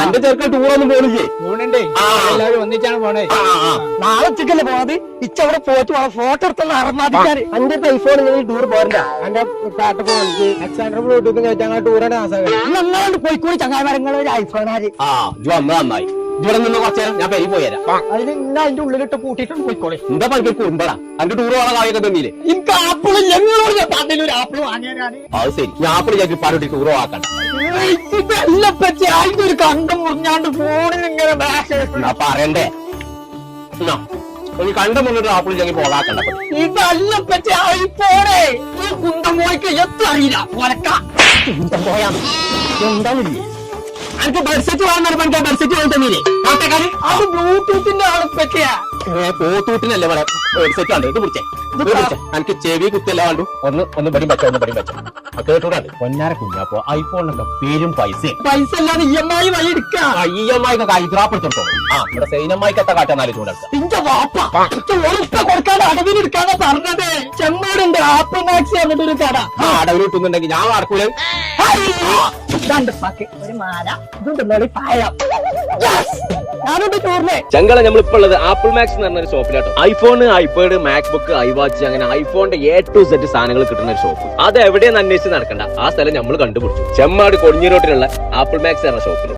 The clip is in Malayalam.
അന്റെ ചെറുക്കൻ ടൂറൊന്നും പോണില്ലേ? പോണുണ്ടേ, എല്ലാവരും ഒന്നിച്ചാണ് പോണേ. നാളെ ഉച്ചക്കല്ലേ പോണത്? ഇച്ചവിടെ പോയിട്ട് ഫോട്ടോ എടുത്തുള്ള അറമാദിക്കാൻ അന്റെ ഐഫോൺ ടൂർ പോരണ്ട. എന്റെ പാട്ട് പോയി എക്സാൻഡർ ബ്ലൂടൂത്ത് ഞങ്ങൾ ടൂറാണ് ആസാകാരം. നന്നായിട്ട് പോയിക്കോളി ചങ്ങായിമാരങ്ങൾ ഒരു ഐഫോണാര്. നന്നായി ഇവിടെ നിന്ന് കുറച്ചേരം ഞാൻ പെരി പോയരാ. അതിന് ഇന്ന അതിന്റെ ഉള്ളിലിട്ട് കൂട്ടിയിട്ടുണ്ട് പോയിക്കോളി. എന്താ പണിക്ക് കുടുംബടാ അന്റെ ടൂർ പോകാൻ കായൊക്കെ തന്നീല്ലേ? എനിക്ക് ആപ്പിൾ ഞങ്ങളോട് ഞാൻ പറഞ്ഞ ഒരു ആപ്പിൾ വാങ്ങിയാലാണ്. അത് ശരി, ഞാൻ ആപ്പിൾ ഞാൻ പാരോട്ടി ടൂർ ആക്കണ്ട. ഇതെല്ലാം പറ്റി അതിന്റെ ഒരു കണ്ടം മുറിഞ്ഞാണ്ട് ഫോണിൽ ഇങ്ങനെ എന്നാ പറയണ്ടേ? കണ്ട മുന്നിട്ട് ആപ്പിൾ ഞങ്ങൾ പോകാക്കണ്ട. ഇതെല്ലാം പറ്റി ഐഫോണേ ഈ കുന്തം പോയിക്ക് എത്ര അറിയില്ല ഒലക്ക കുന്തം പോയാ എന്താണില്ലേ? എനിക്ക് ബഡ്സെറ്റ് വാങ്ങാൻ എനിക്ക് ബഡ്സെറ്റ് വാങ്ങി തന്നീല്ലേ? അത് ബ്ലൂടൂത്തിന്റെ ആളെ പറ്റിയാ. പോത്തൂട്ടിനല്ലേ ഇവിടെ ഹെഡ്സെറ്റ് ഉണ്ട്. ഇത് പിടിച്ചേ, എനിക്ക് ചെവി കുത്തിയല്ല കണ്ടു. ഒന്ന് പടി വെച്ചോ, ഒന്ന് പടി വെച്ചോ. കേട്ടൂടാണ്ട് പൊന്നാര കുഞ്ഞാപ്പോ ഐഫോണിനൊക്കെ പേരും പൈസ അല്ലാതെ EMI വഴി എടുക്കാം. EMI ഒക്കെ ഹൈദ്രാപ്പ് എടുത്തോളൂ. ഇവിടെ സൈനമ്മായിക്കത്തെ കാട്ടാന്നാലും ചൂടെടുക്കാം. നിന്റെ വാപ്പ ഉറപ്പ കൊടുക്കാതെ അടവിന് എടുക്കാതെ പറഞ്ഞത്. ചെമ്മോടുണ്ട് ആപ്പിൾ മാക്സ് പറഞ്ഞിട്ടൊരു കട. അടവിൽ കിട്ടുന്നുണ്ടെങ്കിൽ ഞാൻ നടക്കൂല. ഒരു മാല ഇതുണ്ടല്ലോ പായം. ഞാനുണ്ട് ടൂറിനെ. ചങ്കള നമ്മളിപ്പോ ഉള്ളത് ആപ്പിൾ മാക്സ് എന്ന് പറഞ്ഞ ഷോപ്പിലാട്ടോ. ഐഫോൺ, ഐപാഡ്, മാക്ബുക്ക്, ഐവാച്ച് അങ്ങനെ ഐഫോണിന്റെ A to Z സാധനങ്ങൾ കിട്ടുന്ന ഒരു ഷോപ്പ്. അത് എവിടെയെന്ന് അന്വേഷിച്ച് നടക്കണ്ട, ആ സ്ഥലം നമ്മൾ കണ്ടുപിടിച്ചു. ചെമ്മാട് കൊടിഞ്ഞിരോട്ടിലുള്ള ആപ്പിൾ മാക്സ് എന്ന ഷോപ്പിൽ.